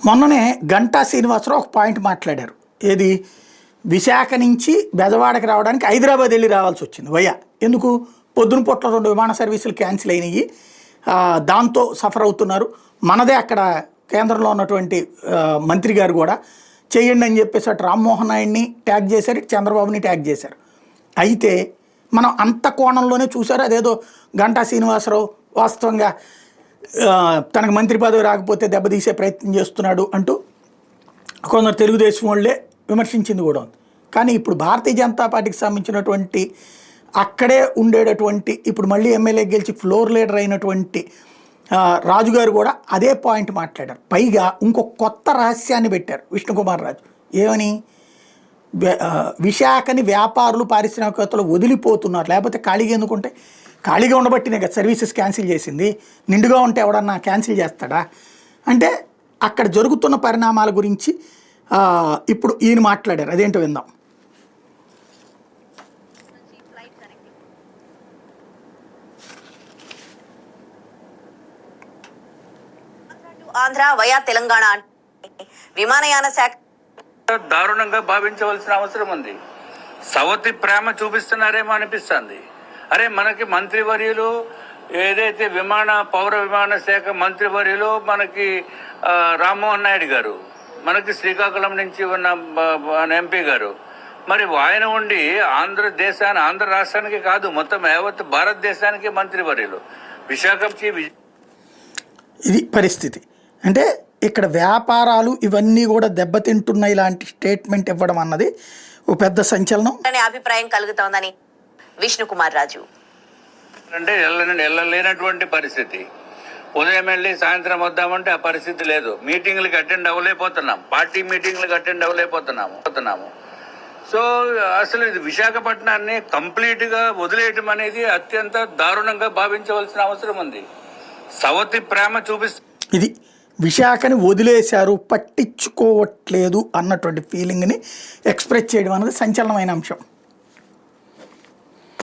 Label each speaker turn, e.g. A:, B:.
A: మొన్ననే గంటా శ్రీనివాసరావు ఒక పాయింట్ మాట్లాడారు. ఏది, విశాఖ నుంచి బెజవాడకి రావడానికి హైదరాబాద్ వెళ్ళి రావాల్సి వచ్చింది వయ్యా. ఎందుకు? పొద్దున పూట్ల 2 విమాన సర్వీసులు క్యాన్సిల్ అయినాయి, దాంతో సఫర్ అవుతున్నారు. మనదే అక్కడ కేంద్రంలో ఉన్నటువంటి మంత్రి గారు కూడా చేయండి అని చెప్పేసి అటు రామ్మోహన్ నాయుడిని ట్యాగ్ చేశారు, ఇటు చంద్రబాబుని ట్యాగ్ చేశారు. అయితే మనం అంత కోణంలోనే చూసారు. అదేదో గంటా శ్రీనివాసరావు వాస్తవంగా తనకు మంత్రి పదవి రాకపోతే దెబ్బతీసే ప్రయత్నం చేస్తున్నాడు అంటూ కొందరు తెలుగుదేశం వాళ్ళే విమర్శించింది కూడా ఉంది. కానీ ఇప్పుడు భారతీయ జనతా పార్టీకి సంబంధించినటువంటి అక్కడే ఉండేటటువంటి ఇప్పుడు మళ్ళీ ఎమ్మెల్యే గెలిచి ఫ్లోర్ లీడర్ అయినటువంటి రాజుగారు కూడా అదే పాయింట్ మాట్లాడారు. పైగా ఇంకొక కొత్త రహస్యాన్ని పెట్టారు విష్ణుకుమార్ రాజు. ఏమని? విశాఖని వ్యాపారులు పారిశ్రామికవేత్తలు వదిలిపోతున్నారు, లేకపోతే ఖాళీగా ఎందుకుంటే ఖాళీగా ఉండబట్టినే కదా సర్వీసెస్ క్యాన్సిల్ చేసింది. నిండుగా ఉంటే ఎవడన్నా క్యాన్సిల్ చేస్తాడా అంటే అక్కడ జరుగుతున్న పరిణామాల గురించి ఇప్పుడు ఈయన మాట్లాడారు. అదేంటో విందాం.
B: ఆంధ్ర వయా తెలంగాణ విమానయాన శాఖ
C: దారుణంగా భావించవలసిన అవసరం ఉంది. సవతి ప్రేమ చూపిస్తున్నారేమో అనిపిస్తుంది. అరే, మనకి మంత్రివర్యులు ఏదైతే పౌర విమాన శాఖ మంత్రివర్యులు మనకి రామ్మోహన్ నాయుడు గారు, మనకి శ్రీకాకుళం నుంచి ఉన్న ఎంపీ గారు, మరి ఆయన ఉండి ఆంధ్ర రాష్ట్రానికి కాదు మొత్తం యావత్ భారతదేశానికి మంత్రివర్యులు. విశాఖ
A: ఇది పరిస్థితి. అంటే ఇక్కడ వ్యాపారాలు ఇవన్నీ కూడా దెబ్బతింటున్నాయి. ఇలాంటి స్టేట్మెంట్ ఇవ్వడం అన్నది ఒక పెద్ద సంచలనం
B: అనే అభిప్రాయం కలుగుతోందని విష్ణుకుమార్ రాజు.
C: అంటే వెళ్ళలేనటువంటి పరిస్థితి. ఉదయం వెళ్ళి సాయంత్రం వద్దామంటే ఆ పరిస్థితి లేదు. మీటింగ్లకి అటెండ్ అవ్వలేకపోతున్నాం, పార్టీ మీటింగ్లకు అటెండ్ అవ్వలేకపోతున్నాము. సో అసలు ఇది విశాఖపట్నాన్ని కంప్లీట్గా వదిలేయటం అనేది అత్యంత దారుణంగా భావించవలసిన అవసరం ఉంది. సవతి ప్రేమ
A: ఇది విశాఖని వదిలేశారు, పట్టించుకోవట్లేదు అన్నటువంటి ఫీలింగ్ని ఎక్స్ప్రెస్ చేయడం అనేది సంచలనమైన అంశం.